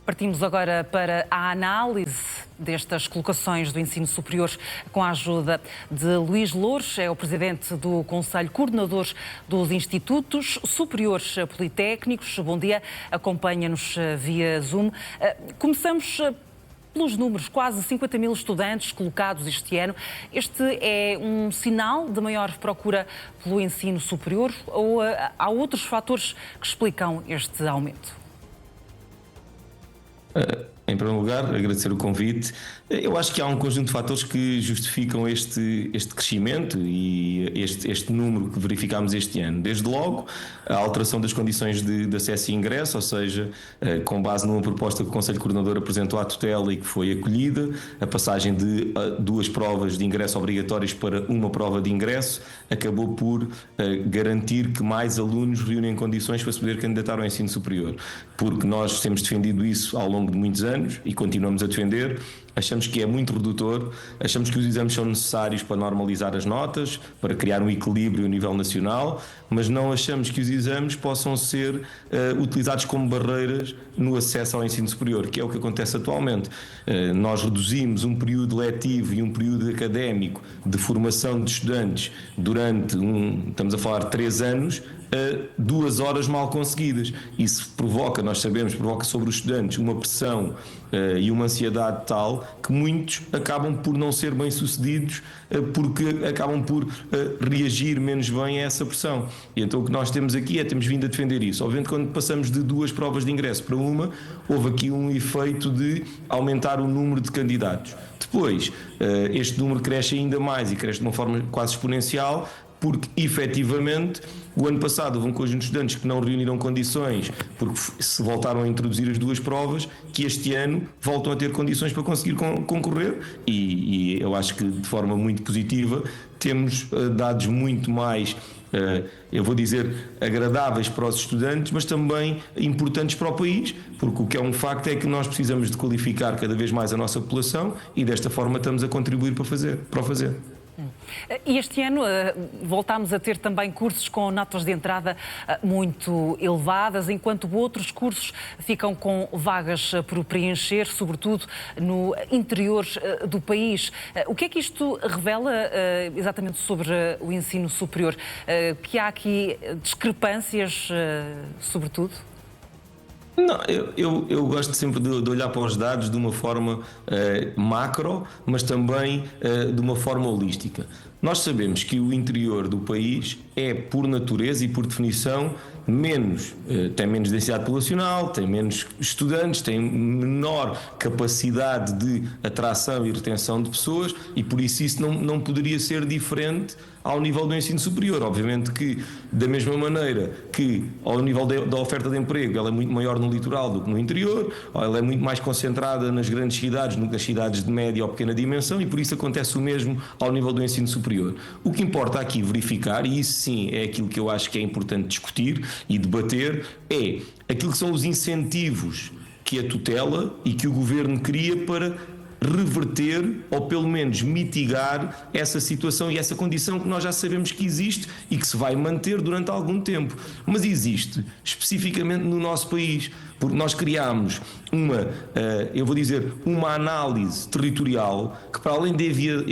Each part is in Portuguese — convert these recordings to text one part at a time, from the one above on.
Partimos agora para a análise destas colocações do ensino superior com a ajuda de Luís Louros, é o presidente do Conselho Coordenador dos Institutos Superiores Politécnicos. Bom dia, acompanha-nos via Zoom. Começamos pelos números, quase 50 mil estudantes colocados este ano. Este é um sinal de maior procura pelo ensino superior ou há outros fatores que explicam este aumento? Em primeiro lugar, agradecer o convite. Eu acho que há um conjunto de fatores que justificam este crescimento e este número que verificámos este ano. Desde logo, a alteração das condições de acesso e ingresso, ou seja, com base numa proposta que o Conselho Coordenador apresentou à tutela e que foi acolhida, a passagem de duas provas de ingresso obrigatórias para uma prova de ingresso, acabou por garantir que mais alunos reúnem condições para se poder candidatar ao ensino superior. Porque nós temos defendido isso ao longo de muitos anos e continuamos a defender. Achamos que é muito redutor, achamos que os exames são necessários para normalizar as notas, para criar um equilíbrio a nível nacional, mas não achamos que os exames possam ser utilizados como barreiras no acesso ao ensino superior, que é o que acontece atualmente. Nós reduzimos um período letivo e um período académico de formação de estudantes durante estamos a falar de 3 anos, 2 horas mal conseguidas. Isso provoca, nós sabemos, provoca sobre os estudantes uma pressão e uma ansiedade tal que muitos acabam por não ser bem-sucedidos porque acabam por reagir menos bem a essa pressão. E então o que nós temos aqui temos vindo a defender isso. Obviamente, quando passamos de 2 provas de ingresso para uma, houve aqui um efeito de aumentar o número de candidatos. Depois, este número cresce ainda mais e cresce de uma forma quase exponencial, porque, efetivamente, o ano passado houve um conjunto de estudantes que não reuniram condições porque se voltaram a introduzir as 2 provas, que este ano voltam a ter condições para conseguir concorrer e eu acho que, de forma muito positiva, temos dados muito mais, eu vou dizer, agradáveis para os estudantes, mas também importantes para o país, porque o que é um facto é que nós precisamos de qualificar cada vez mais a nossa população e, desta forma, estamos a contribuir para o fazer. E este ano voltámos a ter também cursos com notas de entrada muito elevadas, enquanto outros cursos ficam com vagas por preencher, sobretudo no interior do país. O que é que isto revela exatamente sobre o ensino superior? Que há aqui discrepâncias, sobretudo? Não, eu gosto sempre de olhar para os dados de uma forma macro, mas também de uma forma holística. Nós sabemos que o interior do país é, por natureza e por definição, tem menos densidade populacional, tem menos estudantes, tem menor capacidade de atração e retenção de pessoas e por isso não poderia ser diferente ao nível do ensino superior. Obviamente que, da mesma maneira que ao nível da oferta de emprego ela é muito maior no litoral do que no interior, ela é muito mais concentrada nas grandes cidades, nas cidades de média ou pequena dimensão e por isso acontece o mesmo ao nível do ensino superior. O que importa aqui verificar, e isso sim é aquilo que eu acho que é importante discutir e debater, é aquilo que são os incentivos que a tutela e que o governo cria para reverter ou pelo menos mitigar essa situação e essa condição que nós já sabemos que existe e que se vai manter durante algum tempo. Mas existe especificamente no nosso país, porque nós criámos uma análise territorial que, para além de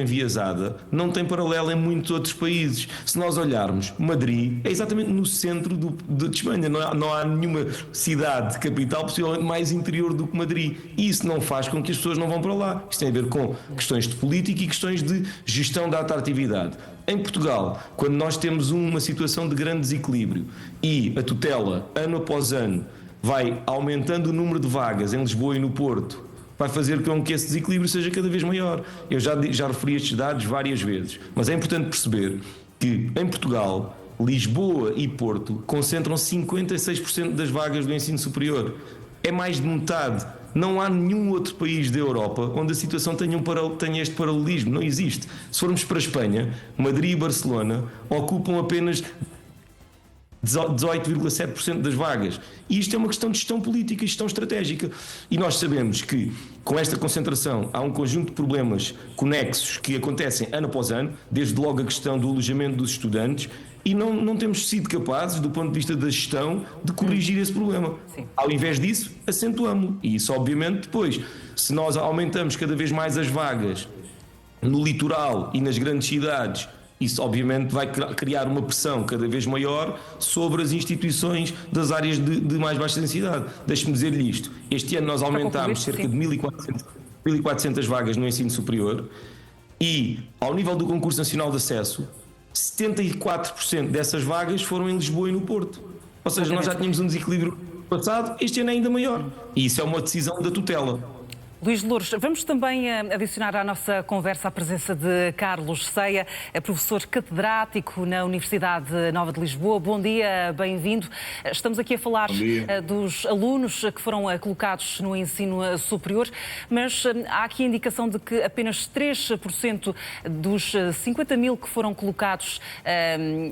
enviesada, não tem paralelo em muitos outros países. Se nós olharmos, Madrid é exatamente no centro de Espanha, não há nenhuma cidade capital possivelmente mais interior do que Madrid. E isso não faz com que as pessoas não vão para lá. Isto tem a ver com questões de política e questões de gestão da atratividade. Em Portugal, quando nós temos uma situação de grande desequilíbrio e a tutela, ano após ano, vai aumentando o número de vagas em Lisboa e no Porto, vai fazer com que esse desequilíbrio seja cada vez maior. Eu já referi estes dados várias vezes, mas é importante perceber que em Portugal, Lisboa e Porto concentram 56% das vagas do ensino superior. É mais de metade. Não há nenhum outro país da Europa onde a situação tenha este paralelismo. Não existe. Se formos para a Espanha, Madrid e Barcelona ocupam apenas 18,7% das vagas. E isto é uma questão de gestão política e gestão estratégica. E nós sabemos que, com esta concentração, há um conjunto de problemas conexos que acontecem ano após ano, desde logo a questão do alojamento dos estudantes, e não temos sido capazes, do ponto de vista da gestão, de corrigir esse problema. Sim. Ao invés disso, acentuamos-lo. E isso, obviamente, depois, se nós aumentamos cada vez mais as vagas no litoral e nas grandes cidades, isso obviamente vai criar uma pressão cada vez maior sobre as instituições das áreas de mais baixa densidade. Deixe-me dizer-lhe isto. Este ano nós aumentámos cerca de 1.400 vagas no ensino superior e, ao nível do Concurso Nacional de Acesso, 74% dessas vagas foram em Lisboa e no Porto. Ou seja, nós já tínhamos um desequilíbrio passado, este ano é ainda maior. E isso é uma decisão da tutela. Luís Loures, vamos também adicionar à nossa conversa a presença de Carlos Ceia, professor catedrático na Universidade Nova de Lisboa. Bom dia, bem-vindo. Estamos aqui a falar dos alunos que foram colocados no ensino superior, mas há aqui a indicação de que apenas 3% dos 50 mil que foram colocados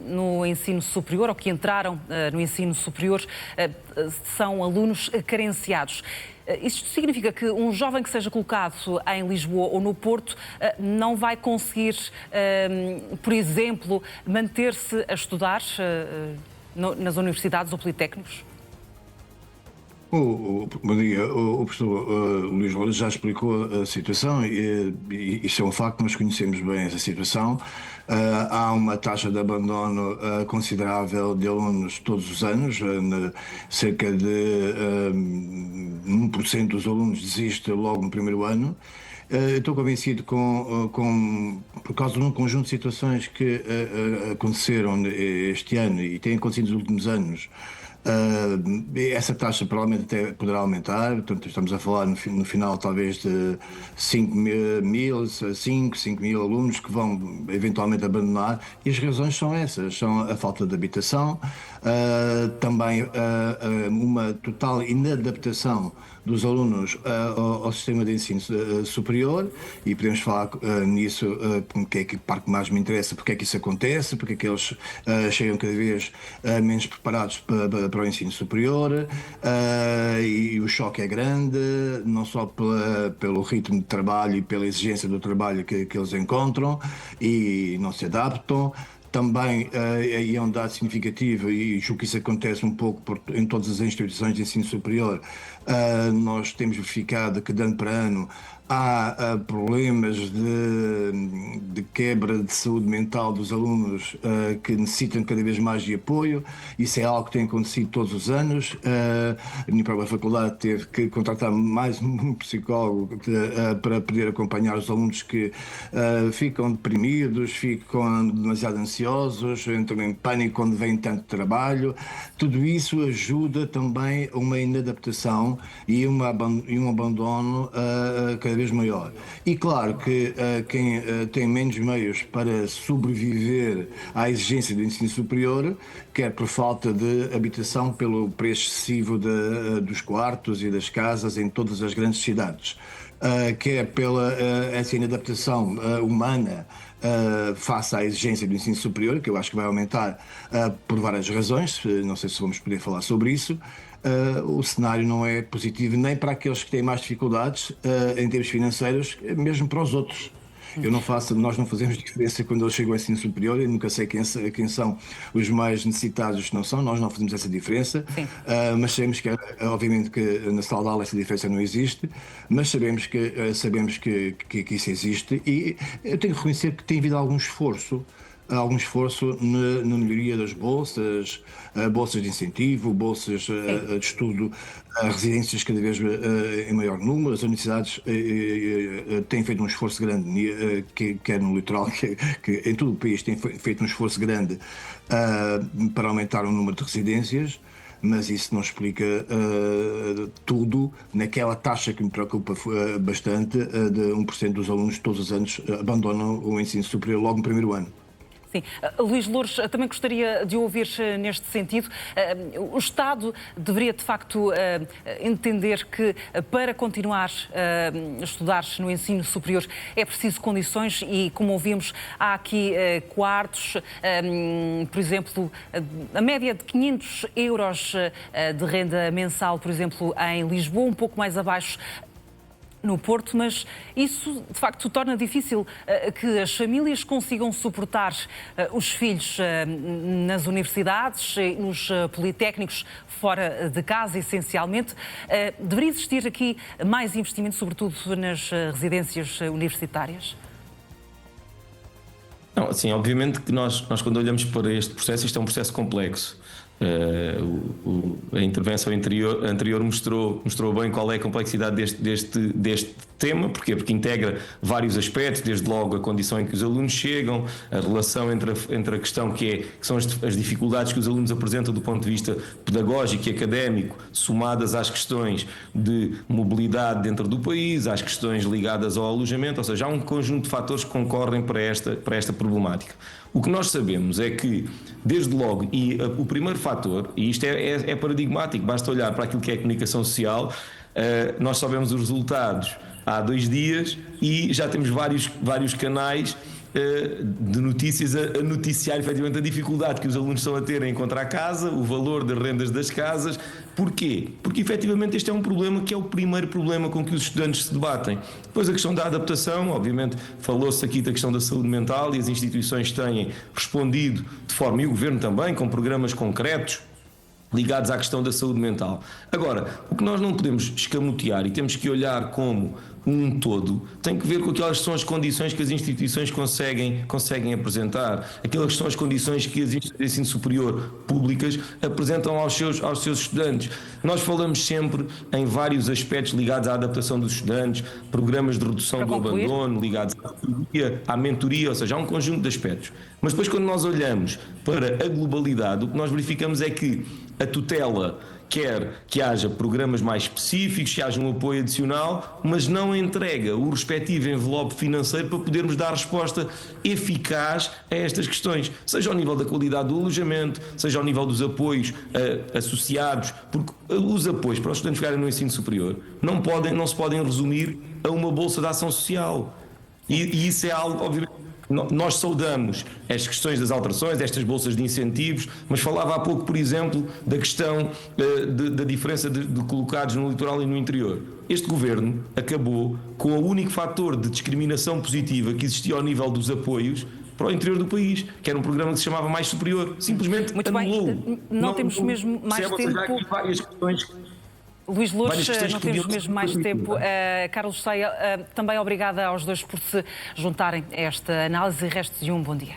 no ensino superior, ou que entraram no ensino superior, são alunos carenciados. Isto significa que um jovem que seja colocado em Lisboa ou no Porto não vai conseguir, por exemplo, manter-se a estudar nas universidades ou politécnicos? Bom dia. O professor Luís Loures já explicou a situação e isso é um facto, nós conhecemos bem essa situação. Há uma taxa de abandono considerável de alunos todos os anos, cerca de 1% dos alunos desiste logo no primeiro ano. Estou convencido por causa de um conjunto de situações que aconteceram este ano e têm acontecido nos últimos anos. Essa taxa provavelmente até poderá aumentar, portanto estamos a falar no final talvez de 5 mil alunos que vão eventualmente abandonar, e as razões são essas, são a falta de habitação, também uma total inadaptação dos alunos ao sistema de ensino superior, e podemos falar nisso, porque é que parte que mais me interessa, porque é que isso acontece, porque é que eles chegam cada vez menos preparados para o ensino superior, e o choque é grande, não só pelo ritmo de trabalho e pela exigência do trabalho que eles encontram e não se adaptam. Também aí é um dado significativo, e julgo que isso acontece um pouco em todas as instituições de ensino superior. Nós temos verificado que de ano para ano há problemas de quebra de saúde mental dos alunos que necessitam cada vez mais de apoio. Isso é algo que tem acontecido todos os anos. A minha própria faculdade teve que contratar mais um psicólogo para poder acompanhar os alunos que ficam deprimidos, ficam demasiado ansiosos, entram em pânico quando vem tanto trabalho. Tudo isso ajuda também a uma inadaptação e um abandono cada vez maior. E claro que quem tem menos meios para sobreviver à exigência do ensino superior, quer por falta de habitação, pelo preço excessivo dos quartos e das casas em todas as grandes cidades, quer pela essa inadaptação humana face à exigência do ensino superior, que eu acho que vai aumentar por várias razões, não sei se vamos poder falar sobre isso. O cenário não é positivo nem para aqueles que têm mais dificuldades em termos financeiros, mesmo para os outros. Nós não fazemos diferença quando eles chegam ao ensino superior. Eu nunca sei quem são os mais necessitados e os que não são. Nós não fazemos essa diferença, mas sabemos que, obviamente, que na sala de aula essa diferença não existe, mas sabemos que isso existe, e eu tenho que reconhecer que tem havido algum esforço na melhoria das bolsas de incentivo, bolsas de estudo, residências cada vez em maior número. As universidades têm feito um esforço grande, quer no litoral, que em todo o país têm feito um esforço grande para aumentar o número de residências, mas isso não explica tudo naquela taxa que me preocupa bastante, de 1% dos alunos todos os anos abandonam o ensino superior logo no primeiro ano. Sim. Luís Loures, também gostaria de ouvir neste sentido. O Estado deveria, de facto, entender que para continuar a estudar no ensino superior é preciso condições e, como ouvimos, há aqui quartos, por exemplo, a média de 500 euros de renda mensal, por exemplo, em Lisboa, um pouco mais abaixo no Porto, mas isso de facto torna difícil que as famílias consigam suportar os filhos nas universidades, nos politécnicos, fora de casa, essencialmente. Deveria existir aqui mais investimento, sobretudo nas residências universitárias? Não, assim, obviamente que nós quando olhamos para este processo, isto é um processo complexo. A intervenção anterior mostrou bem qual é a complexidade deste tema. Porquê? Porque integra vários aspectos, desde logo a condição em que os alunos chegam, a relação entre a questão que são as dificuldades que os alunos apresentam do ponto de vista pedagógico e académico, somadas às questões de mobilidade dentro do país, às questões ligadas ao alojamento, ou seja, há um conjunto de fatores que concorrem para esta problemática. O que nós sabemos é que, desde logo, o primeiro fator, e isto é paradigmático, basta olhar para aquilo que é a comunicação social, nós sabemos os resultados há 2 dias e já temos vários canais de notícias a noticiar efetivamente a dificuldade que os alunos estão a ter em encontrar casa, o valor das rendas das casas. Porquê? Porque efetivamente este é um problema que é o primeiro problema com que os estudantes se debatem. Depois a questão da adaptação, obviamente falou-se aqui da questão da saúde mental e as instituições têm respondido de forma, e o Governo também, com programas concretos ligados à questão da saúde mental. Agora, o que nós não podemos escamotear e temos que olhar como um todo, tem que ver com aquelas que são as condições que as instituições conseguem apresentar, aquelas que são as condições que as instituições de ensino superior públicas apresentam aos seus estudantes. Nós falamos sempre em vários aspectos ligados à adaptação dos estudantes, programas de redução do abandono, ligados à mentoria, ou seja, há um conjunto de aspectos. Mas depois, quando nós olhamos para a globalidade, o que nós verificamos é que a tutela quer que haja programas mais específicos, que haja um apoio adicional, mas não entrega o respectivo envelope financeiro para podermos dar resposta eficaz a estas questões, seja ao nível da qualidade do alojamento, seja ao nível dos apoios associados, porque os apoios para os estudantes ficarem no ensino superior não se podem resumir a uma bolsa de ação social. E isso é algo, obviamente. Nós saudamos as questões das alterações, estas bolsas de incentivos, mas falava há pouco, por exemplo, da questão da diferença de colocados no litoral e no interior. Este governo acabou com o único fator de discriminação positiva que existia ao nível dos apoios para o interior do país, que era um programa que se chamava Mais Superior. Simplesmente anulou. Não temos mesmo mais tempo. Há aqui várias questões. Luís Loures, não temos mesmo mais tempo. Carlos Ceia, também obrigada aos dois por se juntarem a esta análise e resto de um bom dia.